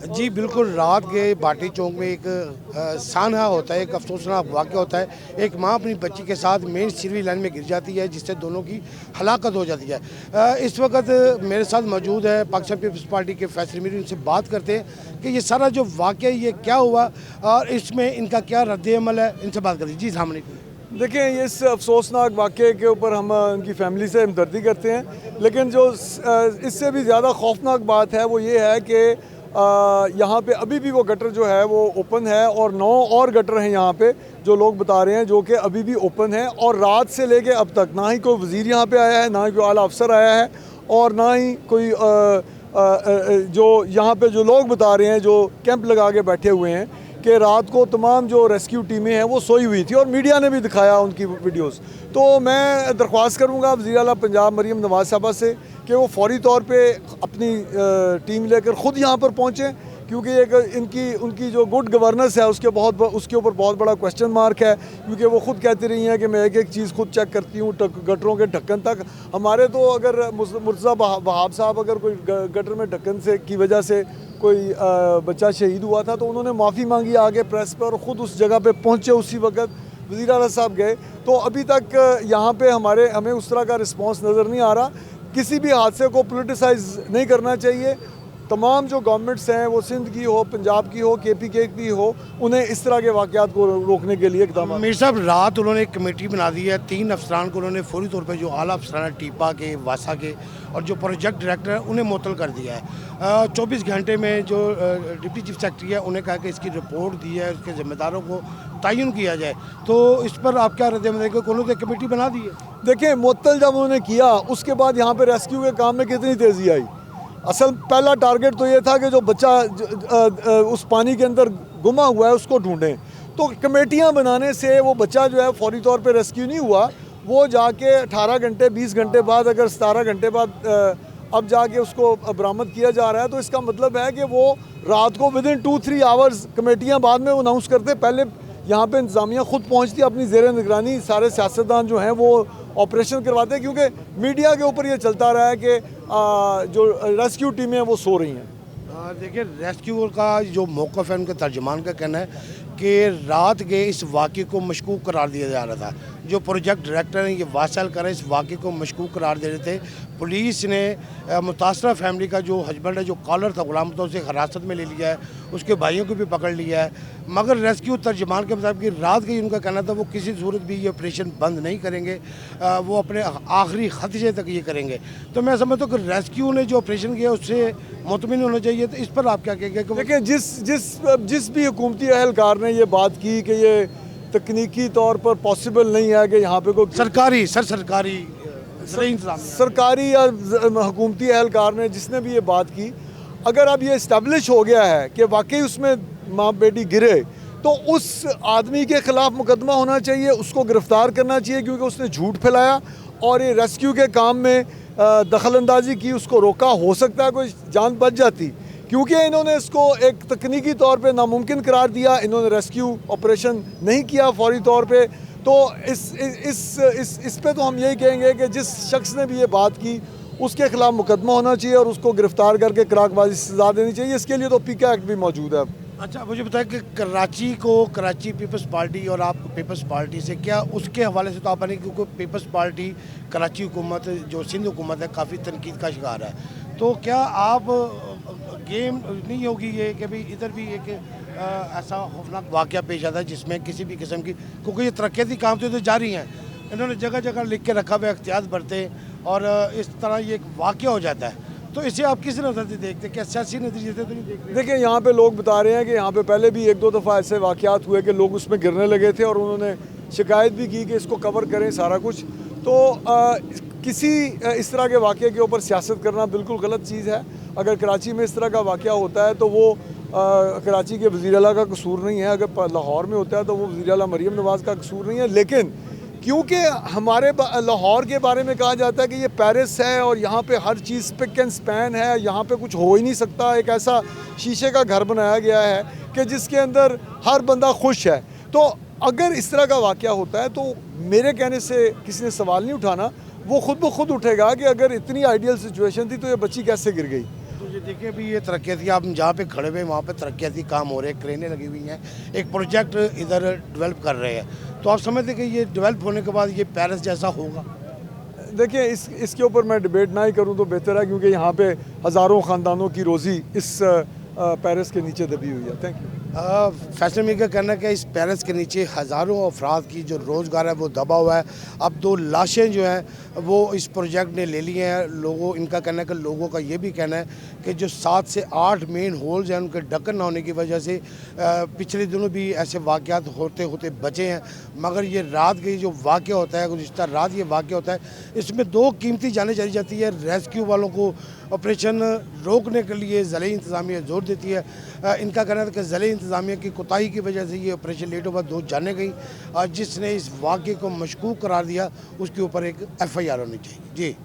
जी बिल्कुल, रात के बाटी चौक में एक सानहा होता है, एक अफसोसनाक वाक़या होता है। एक माँ अपनी बच्ची के साथ मेन सिरवी लाइन में गिर जाती है, जिससे दोनों की हलाकत हो जाती है। इस वक्त मेरे साथ मौजूद है पाकिस्तान पीपल्स पार्टी के फैसल मीर, उनसे बात करते हैं कि ये सारा जो वाक़या ये क्या हुआ और इसमें इनका क्या रद्द-ए-अमल है, इनसे बात करते हैं। जी, अस्सलाम वालेकुम। देखिए, इस अफसोसनाक वाक़े के ऊपर हम उनकी फ़ैमिली से हमदर्दी करते हैं, लेकिन जो इससे भी ज़्यादा खौफनाक बात है वो ये है कि यहाँ पे अभी भी वो गटर जो है वो ओपन है और 9 और गटर हैं यहाँ पे जो लोग बता रहे हैं, जो कि अभी भी ओपन है। और रात से लेके अब तक ना ही कोई वज़ीर यहाँ पे आया है, ना ही कोई आला अफसर आया है, और ना ही कोई जो यहाँ पे जो लोग बता रहे हैं, जो कैंप लगा के बैठे हुए हैं, कि रात को तमाम जो रेस्क्यू टीमें हैं वो सोई हुई थी और मीडिया ने भी दिखाया उनकी वीडियोस। तो मैं दरख्वास्त करूँगा वज़ीर आला पंजाब मरीम नवाज़ साहबा से कि वो फौरी तौर पे अपनी टीम लेकर ख़ुद यहाँ पर पहुँचें, क्योंकि एक उनकी जो गुड गवर्नेंस है उसके ऊपर बहुत बड़ा क्वेश्चन मार्क है, क्योंकि वो ख़ुद कहती रही हैं कि मैं एक चीज़ खुद चेक करती हूँ गटरों के ढक्कन तक। हमारे तो अगर मुर्तज़ा वहाब साहब अगर कोई गटर में ढक्कन से की वजह से कोई बच्चा शहीद हुआ था तो उन्होंने माफ़ी मांगी आगे प्रेस पर और ख़ुद उस जगह पे पहुँचे, उसी वक्त वज़ीर आला साहब गए। तो अभी तक यहाँ पे हमें उस तरह का रिस्पांस नज़र नहीं आ रहा। किसी भी हादसे को पोलिटिसाइज़ नहीं करना चाहिए। तमाम जो गवर्नमेंट्स हैं, वो सिंध की हो, पंजाब की हो, KPK की हो, उन्हें इस तरह के वाक़यात को रोकने के लिए इक़दाम। मीर साहब, रात उन्होंने एक कमेटी बना दी है, 3 अफसरान को उन्होंने फौरी तौर पे, जो आला अफसरान है टीपा के, वासा के और जो प्रोजेक्ट डायरेक्टर है, उन्हें मुअत्तल कर दिया है। 24 घंटे में जो डिप्टी चीफ सेक्रेटरी है, उन्हें कहा कि इसकी रिपोर्ट दी है, उसके ज़िम्मेदारों को तयन किया जाए। तो इस पर आप क्या रद्द-ए-अमल देंगे? उन्होंने कमेटी बना दी है। देखिए, मुअत्तल जब उन्होंने किया उसके बाद यहाँ पर रेस्क्यू के काम में कितनी तेज़ी आई। असल पहला टारगेट तो ये था कि जो बच्चा उस पानी के अंदर गुमा हुआ है उसको ढूंढें। तो कमेटियां बनाने से वो बच्चा जो है फौरी तौर पे रेस्क्यू नहीं हुआ। वो जाके 18 घंटे 20 घंटे बाद, अगर 17 घंटे बाद अब जाके उसको बरामद किया जा रहा है, तो इसका मतलब है कि वो रात को विदिन 2-3 आवर्स, कमेटियाँ बाद में अनाउंस करते, पहले यहाँ पे इंतज़ामिया खुद पहुँचती, अपनी ज़ेर निगरानी सारे सियासतदान जो हैं वो ऑपरेशन करवाते हैं, क्योंकि मीडिया के ऊपर ये चलता रहा है कि जो रेस्क्यू टीमें हैं वो सो रही हैं। देखिए, रेस्क्यू का जो मौक़िफ़ है, उनके तर्जुमान का कहना है कि रात के इस वाक़े को मशकूक करार दिया जा रहा था। जो प्रोजेक्ट डायरेक्टर हैं, ये वासल करें, इस वाक़े को मशकूक करार दे रहे थे। पुलिस ने मुतासरा फैमिली का जो हस्बैंड है, जो कॉलर था गुलाम, तो उसे हिरासत में ले लिया है, उसके भाइयों को भी पकड़ लिया है। मगर रेस्क्यू तर्जुमान के मुताबिक कि रात के उनका कहना था वो किसी सूरत भी ये ऑपरेशन बंद नहीं करेंगे, वो अपने आखिरी खदशे तक ये करेंगे। तो मैं समझता हूँ कि रेस्क्यू ने जो ऑपरेशन किया उससे मुतमिन होना चाहिए। तो इस पर आप क्या कहेंगे? देखिए, जिस भी हुकूमती अहलकार ने ये बात की कि ये तकनीकी तौर पर पॉसिबल नहीं है कि यहाँ पे कोई सरकारी या हुकूमती अहलकार ने जिसने भी ये बात की, अगर अब ये इस्टेब्लिश हो गया है कि वाकई उसमें माँ बेटी गिरे, तो उस आदमी के ख़िलाफ़ मुकदमा होना चाहिए, उसको गिरफ़्तार करना चाहिए, क्योंकि उसने झूठ फैलाया और ये रेस्क्यू के काम में दखल अंदाजी की, उसको रोका। हो सकता है कोई जान बच जाती, क्योंकि इन्होंने इसको एक तकनीकी तौर पे नामुमकिन करार दिया, इन्होंने रेस्क्यू ऑपरेशन नहीं किया फौरी तौर पे। तो इस पे तो हम यही कहेंगे कि जिस शख्स ने भी ये बात की उसके ख़िलाफ़ मुकदमा होना चाहिए और उसको गिरफ़्तार करके कराकबाजी सज़ा देनी चाहिए। इसके लिए तो PK एक्ट भी मौजूद है। अच्छा, मुझे बताया कि कराची पीपल्स पार्टी और आप पीपल्स पार्टी से क्या उसके हवाले से तो आप, क्योंकि पीपल्स पार्टी कराची हुकूमत, जो सिंध हुकूमत है, काफ़ी तनकीद का शिकार है, तो क्या आप गेम नहीं होगी ये कि भाई इधर भी एक ऐसा खौफनाक वाक़या पेश आता है जिसमें किसी भी किस्म की, क्योंकि ये तरक्याती काम तो जारी हैं, इन्होंने जगह जगह लिख के रखा हुआ एहतियात बरते और इस तरह ये एक वाक़या हो जाता है, तो इसे आप किस नज़र से देखते हैं? क्या सियासी नतीजे से तो नहीं देख रहे? देखिए, यहाँ पे लोग बता रहे हैं कि यहाँ पे पहले भी 1-2 दफ़ा ऐसे वाक़यात हुए कि लोग उसमें गिरने लगे थे और उन्होंने शिकायत भी की कि इसको कवर करें सारा कुछ। तो किसी इस तरह के वाक़े के ऊपर सियासत करना बिल्कुल गलत चीज़ है। अगर कराची में इस तरह का वाक़या होता है तो वो कराची के वज़ीर आला का कसूर नहीं है, अगर लाहौर में होता है तो वो वज़ीर आला मरीम नवाज़ का कसूर नहीं है। लेकिन क्योंकि हमारे लाहौर के बारे में कहा जाता है कि ये पेरिस है और यहाँ पे हर चीज़ स्पिक एंड स्पैन है, यहाँ पे कुछ हो ही नहीं सकता, एक ऐसा शीशे का घर बनाया गया है कि जिसके अंदर हर बंदा खुश है। तो अगर इस तरह का वाक़या होता है तो मेरे कहने से किसी ने सवाल नहीं उठाना, वो खुद ब खुद उठेगा कि अगर इतनी आइडियल सिचुएशन थी तो ये बच्ची कैसे गिर गई। ये देखिए अभी ये तरक्याती, आप जहाँ पे खड़े हुए वहाँ पे तरक्याती काम हो रहे हैं, क्रेनें लगी हुई हैं, एक प्रोजेक्ट इधर डेवलप कर रहे हैं। तो आप समझते कि ये डेवलप होने के बाद ये पेरिस जैसा होगा? देखिए इसके ऊपर मैं डिबेट ना ही करूं तो बेहतर है, क्योंकि यहाँ पे हज़ारों ख़ानदानों की रोज़ी इस पेरिस के नीचे दबी हुई है। Thank you. फैशन मेकर का कहना है कि इस पेरिस के नीचे हज़ारों अफराद की जो रोज़गार है वो दबा हुआ है। अब 2 लाशें जो हैं वो इस प्रोजेक्ट ने ले ली हैं। लोगों इनका कहना है कि लोगों का ये भी कहना है कि जो 7 से 8 मेन होल्स हैं उनके ढक्कन ना होने की वजह से पिछले दिनों भी ऐसे वाक़यात होते होते बचे हैं। मगर ये रात के जो वाक़या होता है, गुज़िश्ता रात ये वाक़या होता है, इसमें 2 कीमती जानें चली जाती है। रेस्क्यू वालों को ऑपरेशन रोकने के लिए ज़िले इंतज़ामिया ज़ोर देती है। इनका कहना है कि ज़िले इंतज़ामिया की कोताही की वजह से ये ऑपरेशन लेट हुआ। 2 जानें गई। जिसने इस वाक़े को मशकूक करार दिया उसके ऊपर एक FIR होनी चाहिए। जी।